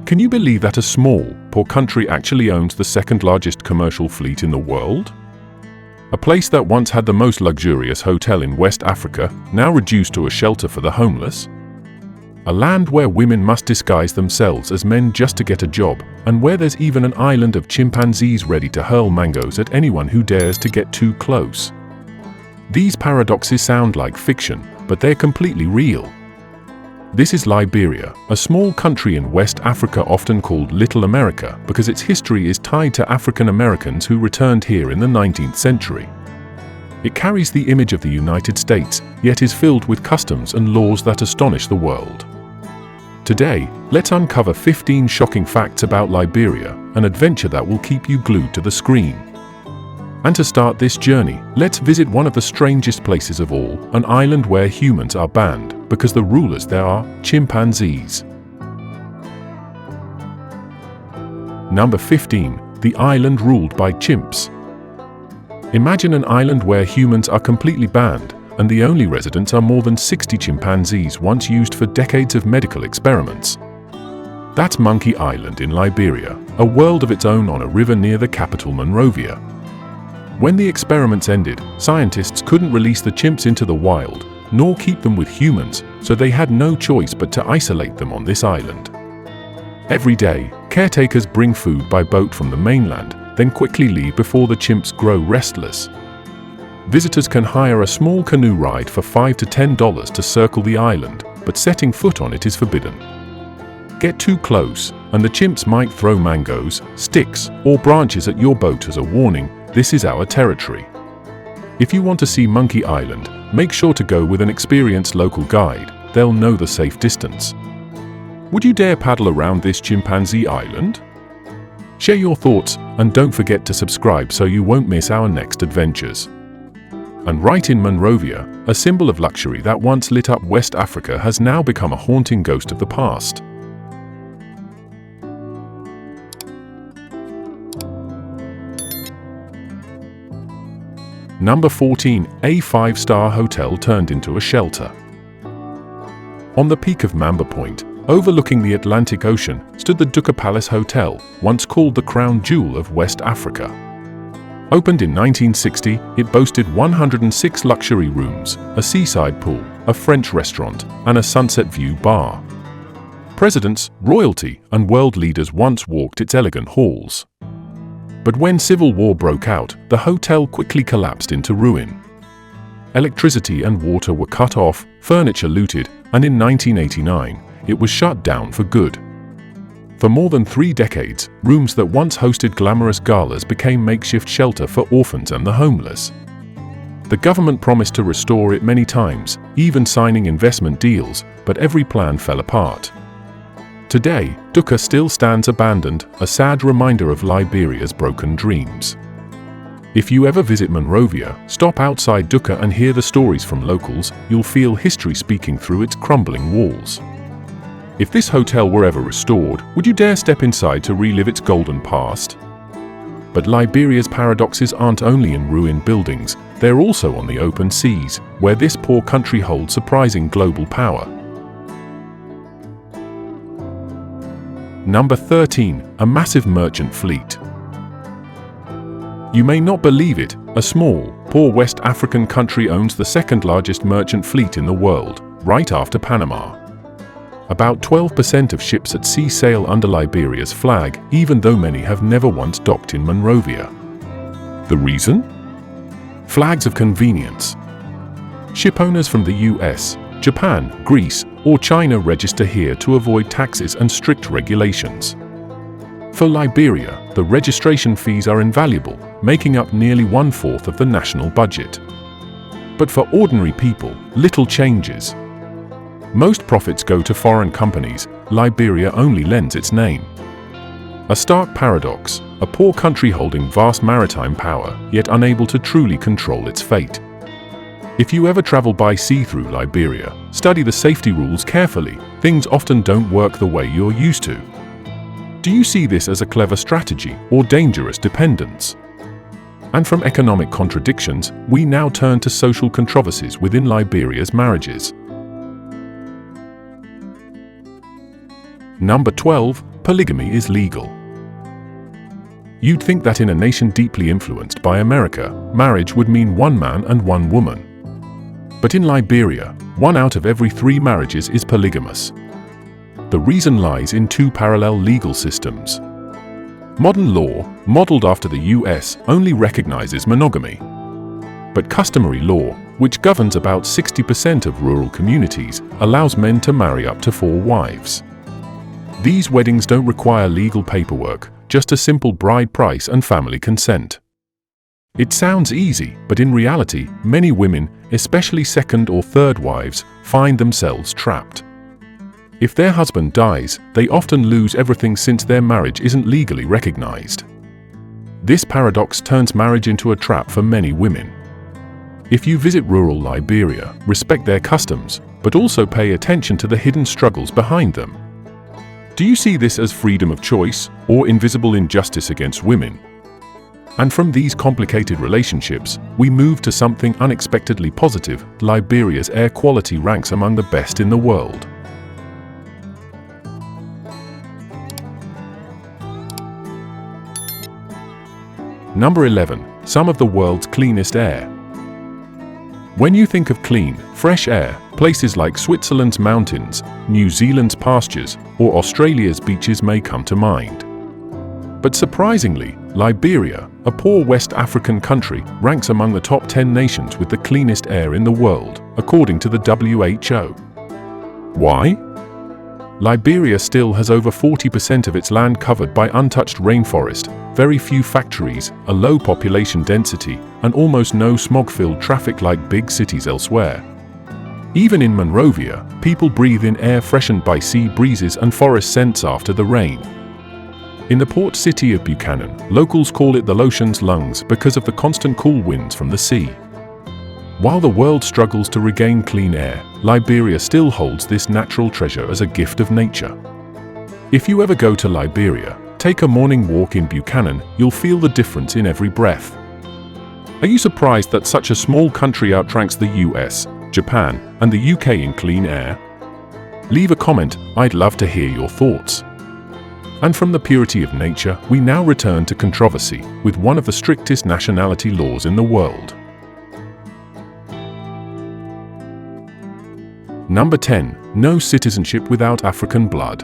Can you believe that a small, poor country actually owns the second largest commercial fleet in the world? A place that once had the most luxurious hotel in West Africa, now reduced to a shelter for the homeless? A land where women must disguise themselves as men just to get a job, and where there's even an island of chimpanzees ready to hurl mangoes at anyone who dares to get too close. These paradoxes sound like fiction, but they're completely real. This is Liberia, a small country in West Africa often called Little America because its history is tied to African Americans who returned here in the 19th century. It carries the image of the United States, yet is filled with customs and laws that astonish the world. Today, let's uncover 15 shocking facts about Liberia, an adventure that will keep you glued to the screen. And to start this journey, let's visit one of the strangest places of all, an island where humans are banned, because the rulers there are chimpanzees. Number 15. The island ruled by chimps. Imagine an island where humans are completely banned, and the only residents are more than 60 chimpanzees once used for decades of medical experiments. That's Monkey Island in Liberia, a world of its own on a river near the capital Monrovia. When the experiments ended, scientists couldn't release the chimps into the wild, nor keep them with humans, so they had no choice but to isolate them on this island. Every day, caretakers bring food by boat from the mainland, then quickly leave before the chimps grow restless. Visitors can hire a small canoe ride for $5 to $10 to circle the island, but setting foot on it is forbidden. Get too close, and the chimps might throw mangoes, sticks, or branches at your boat as a warning. This is our territory. If you want to see Monkey Island, make sure to go with an experienced local guide. They'll know the safe distance. Would you dare paddle around this chimpanzee island? Share your thoughts, and don't forget to subscribe so you won't miss our next adventures. And right in Monrovia, a symbol of luxury that once lit up West Africa has now become a haunting ghost of the past. Number 14. A 5-star hotel turned into a shelter. On the peak of Mamba Point, overlooking the Atlantic Ocean, stood the Duka Palace Hotel, once called the crown jewel of West Africa. Opened in 1960, it boasted 106 luxury rooms, a seaside pool, a French restaurant, and a sunset view bar. Presidents, royalty, and world leaders once walked its elegant halls. But when civil war broke out, the hotel quickly collapsed into ruin. Electricity and water were cut off, furniture looted, and in 1989, it was shut down for good. For more than 3 decades, rooms that once hosted glamorous galas became makeshift shelter for orphans and the homeless. The government promised to restore it many times, even signing investment deals, but every plan fell apart. Today, Duka still stands abandoned, a sad reminder of Liberia's broken dreams. If you ever visit Monrovia, stop outside Duka and hear the stories from locals. You'll feel history speaking through its crumbling walls. If this hotel were ever restored, would you dare step inside to relive its golden past? But Liberia's paradoxes aren't only in ruined buildings, they're also on the open seas, where this poor country holds surprising global power. Number 13. A massive merchant fleet. You may not believe it, a small, poor West African country owns the second largest merchant fleet in the world, right after Panama. About 12% of ships at sea sail under Liberia's flag, even though many have never once docked in Monrovia. The reason? Flags of convenience. Ship owners from the US, Japan, Greece, or China register here to avoid taxes and strict regulations. For Liberia, the registration fees are invaluable, making up nearly 1/4 of the national budget. But for ordinary people, little changes. Most profits go to foreign companies. Liberia only lends its name. A stark paradox, a poor country holding vast maritime power, yet unable to truly control its fate. If you ever travel by sea through Liberia, study the safety rules carefully. Things often don't work the way you're used to. Do you see this as a clever strategy or dangerous dependence? And from economic contradictions, we now turn to social controversies within Liberia's marriages. Number 12. polygamy is legal. You'd think that in a nation deeply influenced by America, marriage would mean one man and one woman. But in Liberia, 1 out of every 3 marriages is polygamous. The reason lies in 2 parallel legal systems. Modern law, modeled after the US, only recognizes monogamy. But customary law, which governs about 60% of rural communities, allows men to marry up to 4 wives. These weddings don't require legal paperwork, just a simple bride price and family consent. It sounds easy, but in reality, many women, especially second or third wives, find themselves trapped. If their husband dies, they often lose everything since their marriage isn't legally recognized. This paradox turns marriage into a trap for many women. If you visit rural Liberia, respect their customs, but also pay attention to the hidden struggles behind them. Do you see this as freedom of choice or invisible injustice against women? And from these complicated relationships, we move to something unexpectedly positive. Liberia's air quality ranks among the best in the world. Number 11. Some of the world's cleanest air. When you think of clean, fresh air, places like Switzerland's mountains, New Zealand's pastures, or Australia's beaches may come to mind. But surprisingly, Liberia, a poor West African country, ranks among the top 10 nations with the cleanest air in the world, according to the WHO. Why? Liberia still has over 40% of its land covered by untouched rainforest, very few factories, a low population density, and almost no smog-filled traffic like big cities elsewhere. Even in Monrovia, people breathe in air freshened by sea breezes and forest scents after the rain. In the port city of Buchanan, locals call it the ocean's lungs because of the constant cool winds from the sea. While the world struggles to regain clean air, Liberia still holds this natural treasure as a gift of nature. If you ever go to Liberia, take a morning walk in Buchanan, you'll feel the difference in every breath. Are you surprised that such a small country outranks the US, Japan, and the UK in clean air? Leave a comment, I'd love to hear your thoughts. And from the purity of nature, we now return to controversy with one of the strictest nationality laws in the world. Number 10. No citizenship without African blood.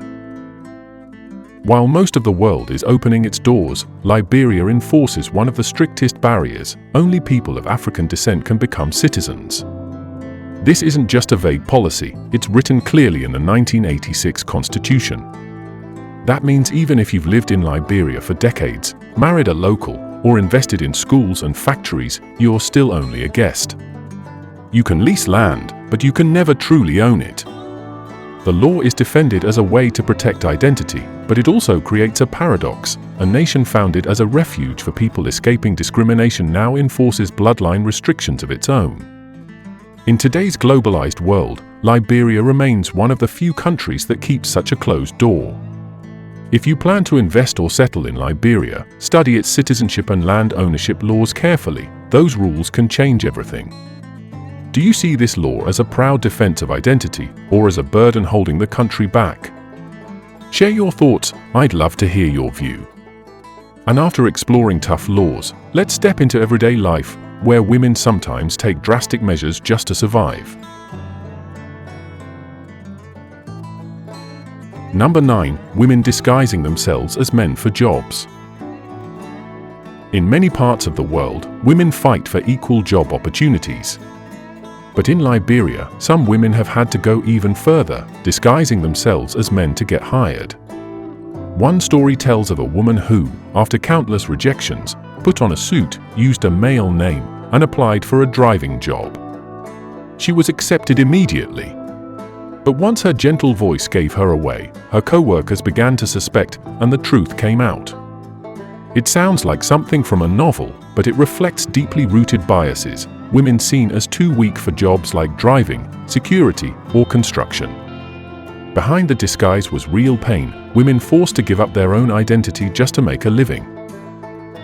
While most of the world is opening its doors, Liberia enforces one of the strictest barriers: only people of African descent can become citizens. This isn't just a vague policy, it's written clearly in the 1986 Constitution. That means even if you've lived in Liberia for decades, married a local, or invested in schools and factories, you're still only a guest. You can lease land, but you can never truly own it. The law is defended as a way to protect identity, but it also creates a paradox. A nation founded as a refuge for people escaping discrimination now enforces bloodline restrictions of its own. In today's globalized world, Liberia remains one of the few countries that keeps such a closed door. If you plan to invest or settle in Liberia, study its citizenship and land ownership laws carefully. Those rules can change everything. Do you see this law as a proud defense of identity, or as a burden holding the country back? Share your thoughts, I'd love to hear your view. And after exploring tough laws, let's step into everyday life, where women sometimes take drastic measures just to survive. Number 9. Women disguising themselves as men for jobs. In many parts of the world, women fight for equal job opportunities. But in Liberia, some women have had to go even further, disguising themselves as men to get hired. One story tells of a woman who, after countless rejections, put on a suit, used a male name, and applied for a driving job. She was accepted immediately. But once her gentle voice gave her away, her co-workers began to suspect, and the truth came out. It sounds like something from a novel, but it reflects deeply rooted biases. Women seen as too weak for jobs like driving, security, or construction. Behind the disguise was real pain, women forced to give up their own identity just to make a living.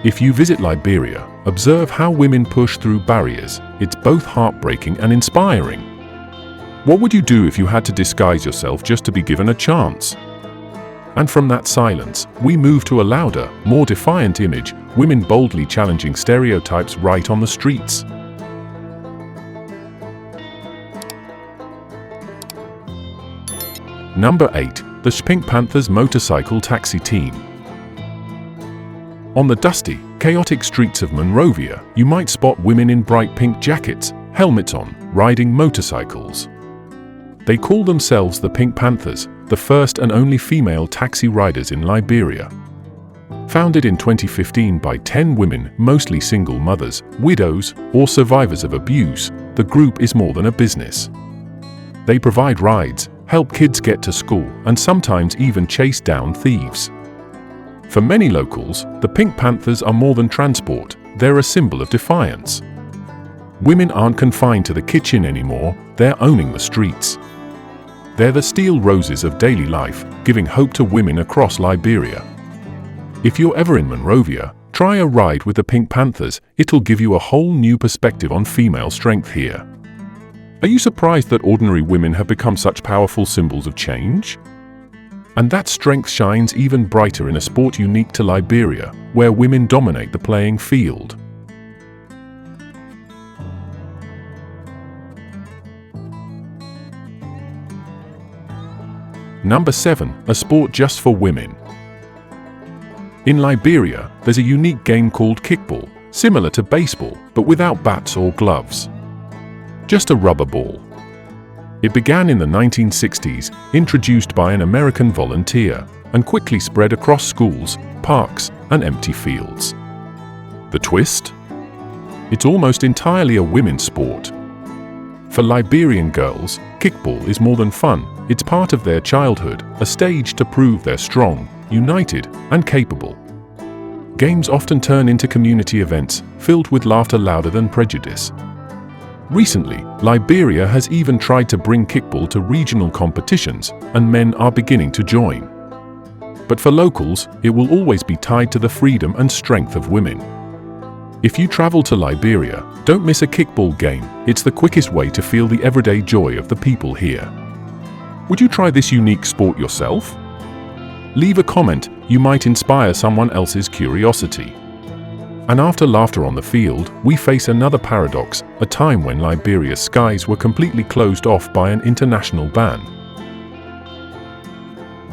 If you visit Liberia, observe how women push through barriers. It's both heartbreaking and inspiring. What would you do if you had to disguise yourself just to be given a chance? And from that silence, we move to a louder, more defiant image, women boldly challenging stereotypes right on the streets. Number 8. The Pink Panthers Motorcycle Taxi Team. On the dusty, chaotic streets of Monrovia, you might spot women in bright pink jackets, helmets on, riding motorcycles. They call themselves the Pink Panthers, the first and only female taxi riders in Liberia. Founded in 2015 by 10 women, mostly single mothers, widows, or survivors of abuse, the group is more than a business. They provide rides, help kids get to school, and sometimes even chase down thieves. For many locals, the Pink Panthers are more than transport, they're a symbol of defiance. Women aren't confined to the kitchen anymore, they're owning the streets. They're the steel roses of daily life, giving hope to women across Liberia. If you're ever in Monrovia, try a ride with the Pink Panthers, it'll give you a whole new perspective on female strength here. Are you surprised that ordinary women have become such powerful symbols of change? And that strength shines even brighter in a sport unique to Liberia, where women dominate the playing field. Number 7. A sport just for women. In Liberia, there's a unique game called kickball, similar to baseball, but without bats or gloves. Just a rubber ball. It began in the 1960s, introduced by an American volunteer, and quickly spread across schools, parks, and empty fields. The twist? It's almost entirely a women's sport. For Liberian girls, kickball is more than fun, it's part of their childhood, a stage to prove they're strong, united, and capable. Games often turn into community events, filled with laughter louder than prejudice. Recently, Liberia has even tried to bring kickball to regional competitions, and men are beginning to join. But for locals, it will always be tied to the freedom and strength of women. If you travel to Liberia, don't miss a kickball game, it's the quickest way to feel the everyday joy of the people here. Would you try this unique sport yourself? Leave a comment, you might inspire someone else's curiosity. And after laughter on the field, we face another paradox, a time when Liberia's skies were completely closed off by an international ban.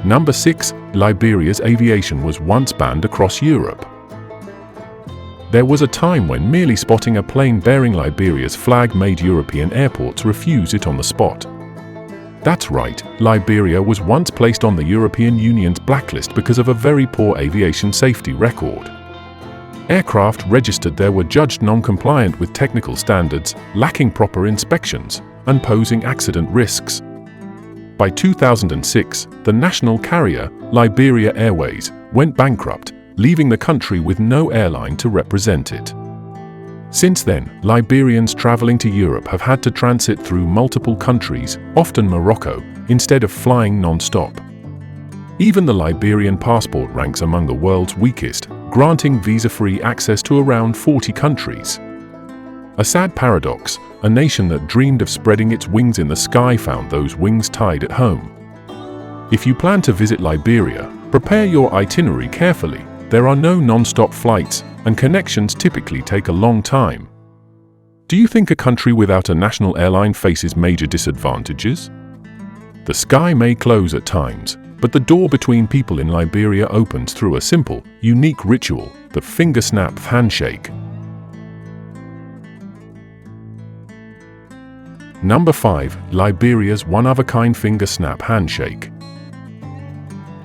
Number 6. Liberia's aviation was once banned across Europe. There was a time when merely spotting a plane bearing Liberia's flag made European airports refuse it on the spot. That's right, Liberia was once placed on the European Union's blacklist because of a very poor aviation safety record. Aircraft registered there were judged non-compliant with technical standards, lacking proper inspections, and posing accident risks. By 2006, the national carrier, Liberia Airways, went bankrupt, leaving the country with no airline to represent it. Since then, Liberians traveling to Europe have had to transit through multiple countries, often Morocco, instead of flying non-stop. Even the Liberian passport ranks among the world's weakest, granting visa-free access to around 40 countries. A sad paradox, a nation that dreamed of spreading its wings in the sky found those wings tied at home. If you plan to visit Liberia, prepare your itinerary carefully. There are no non-stop flights, and connections typically take a long time. Do you think a country without a national airline faces major disadvantages? The sky may close at times, but the door between people in Liberia opens through a simple, unique ritual, the finger snap handshake. Number 5. Liberia's one-of-a-kind finger snap handshake.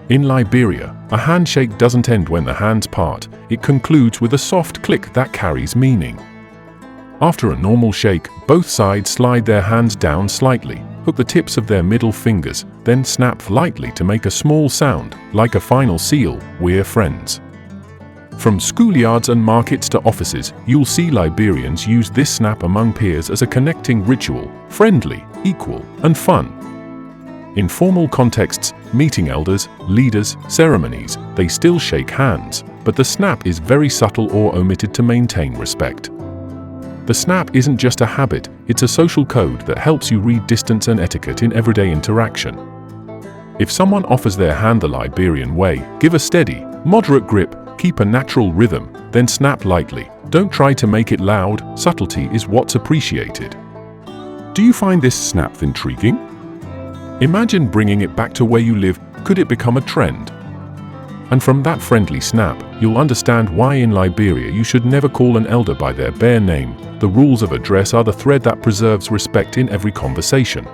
In Liberia, a handshake doesn't end when the hands part, it concludes with a soft click that carries meaning. After a normal shake, both sides slide their hands down slightly, hook the tips of their middle fingers, then snap lightly to make a small sound, like a final seal, "We're friends." From schoolyards and markets to offices, you'll see Liberians use this snap among peers as a connecting ritual, friendly, equal, and fun. In formal contexts, meeting elders, leaders, ceremonies, they still shake hands, but the snap is very subtle or omitted to maintain respect. The snap isn't just a habit, it's a social code that helps you read distance and etiquette in everyday interaction. If someone offers their hand the Liberian way, give a steady, moderate grip, keep a natural rhythm, then snap lightly. Don't try to make it loud, subtlety is what's appreciated. Do you find this snap intriguing? Imagine bringing it back to where you live. Could it become a trend? And from that friendly snap, you'll understand why in Liberia you should never call an elder by their bare name. The rules of address are the thread that preserves respect in every conversation.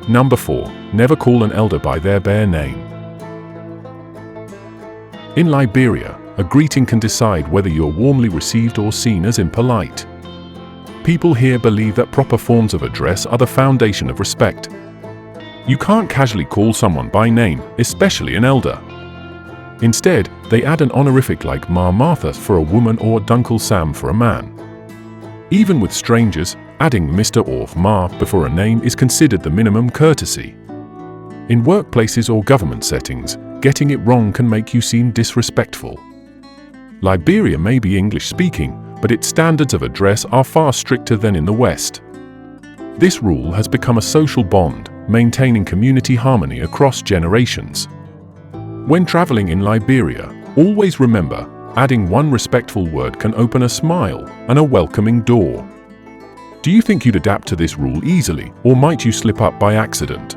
Number 4. Never call an elder by their bare name. In Liberia, a greeting can decide whether you're warmly received or seen as impolite. People here believe that proper forms of address are the foundation of respect. You can't casually call someone by name, especially an elder. Instead, they add an honorific like Ma Martha for a woman or Dunkle Sam for a man. Even with strangers, adding Mr. or Ma before a name is considered the minimum courtesy. In workplaces or government settings, getting it wrong can make you seem disrespectful. Liberia may be English-speaking, but its standards of address are far stricter than in the West. This rule has become a social bond, maintaining community harmony across generations. When traveling in Liberia, always remember, adding one respectful word can open a smile and a welcoming door. Do you think you'd adapt to this rule easily, or might you slip up by accident?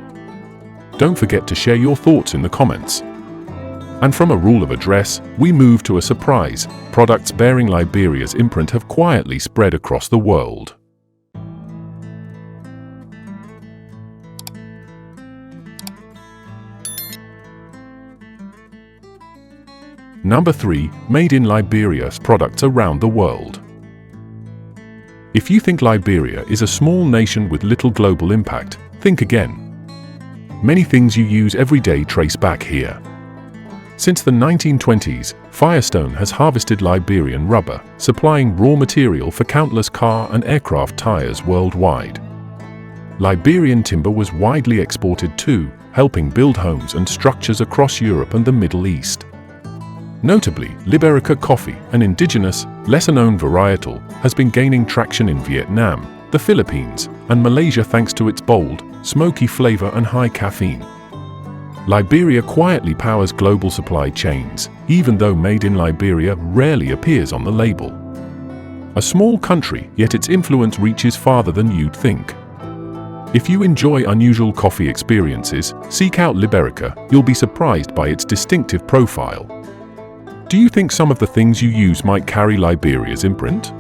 Don't forget to share your thoughts in the comments. And from a rule of address, we move to a surprise. Products bearing Liberia's imprint have quietly spread across the world. Number 3. Made in Liberia's products around the world. If you think Liberia is a small nation with little global impact, think again. Many things you use every day trace back here. Since the 1920s, Firestone has harvested Liberian rubber, supplying raw material for countless car and aircraft tires worldwide. Liberian timber was widely exported too, helping build homes and structures across Europe and the Middle East. Notably, Liberica coffee, an indigenous, lesser-known varietal, has been gaining traction in Vietnam, the Philippines, and Malaysia thanks to its bold, smoky flavor and high caffeine. Liberia quietly powers global supply chains, even though Made in Liberia rarely appears on the label. A small country, yet its influence reaches farther than you'd think. If you enjoy unusual coffee experiences, seek out Liberica. You'll be surprised by its distinctive profile. Do you think some of the things you use might carry Liberia's imprint?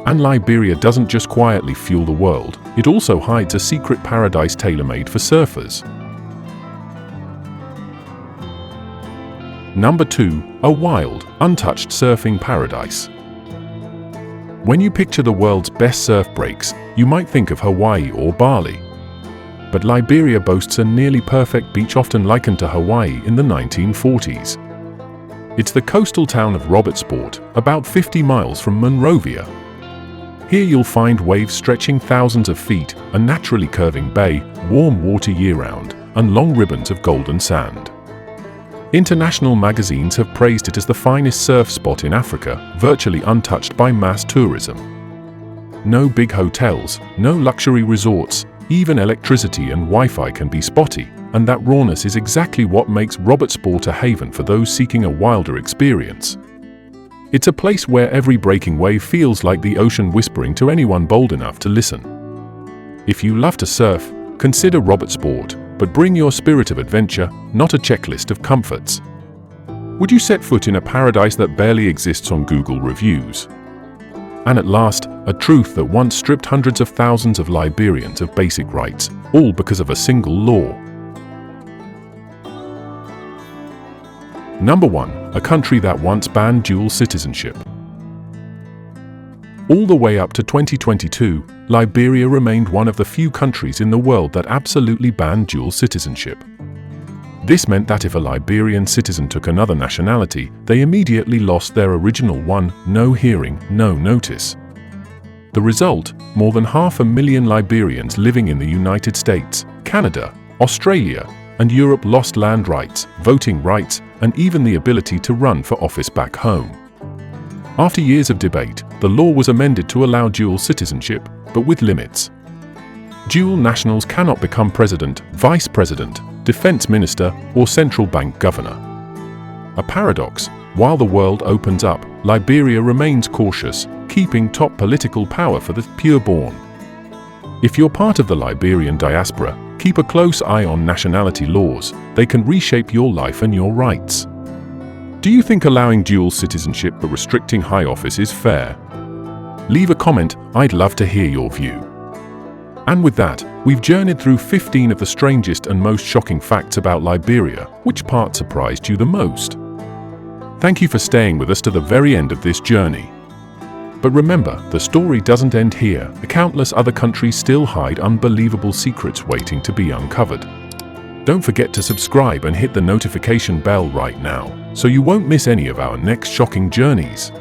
And Liberia doesn't just quietly fuel the world, it also hides a secret paradise tailor-made for surfers. Number 2. A wild, untouched surfing paradise. When you picture the world's best surf breaks, you might think of Hawaii or Bali. But Liberia boasts a nearly perfect beach often likened to Hawaii in the 1940s. It's the coastal town of Robertsport, about 50 miles from Monrovia. Here you'll find waves stretching thousands of feet, a naturally curving bay, warm water year-round, and long ribbons of golden sand. International magazines have praised it as the finest surf spot in Africa, virtually untouched by mass tourism. No big hotels, no luxury resorts, even electricity and Wi-Fi can be spotty, and that rawness is exactly what makes Robertsport a haven for those seeking a wilder experience. It's a place where every breaking wave feels like the ocean whispering to anyone bold enough to listen. If you love to surf, consider Robertsport, but bring your spirit of adventure, not a checklist of comforts. Would you set foot in a paradise that barely exists on Google reviews? And at last, a truth that once stripped hundreds of thousands of Liberians of basic rights, all because of a single law. Number 1. A country that once banned dual citizenship. All the way up to 2022, Liberia remained one of the few countries in the world that absolutely banned dual citizenship. This meant that if a Liberian citizen took another nationality, they immediately lost their original one, no hearing, no notice. The result, more than 500,000 Liberians living in the United States, Canada, Australia, and Europe lost land rights, voting rights, and even the ability to run for office back home. After years of debate, the law was amended to allow dual citizenship, but with limits. Dual nationals cannot become president, vice president, defense minister, or central bank governor. A paradox: while the world opens up, Liberia remains cautious, keeping top political power for the pureborn. If you're part of the Liberian diaspora, keep a close eye on nationality laws. They can reshape your life and your rights. Do you think allowing dual citizenship but restricting high office is fair? Leave a comment, I'd love to hear your view. And with that, we've journeyed through 15 of the strangest and most shocking facts about Liberia. Which part surprised you the most? Thank you for staying with us to the very end of this journey. But remember, the story doesn't end here. Countless other countries still hide unbelievable secrets waiting to be uncovered. Don't forget to subscribe and hit the notification bell right now, so you won't miss any of our next shocking journeys.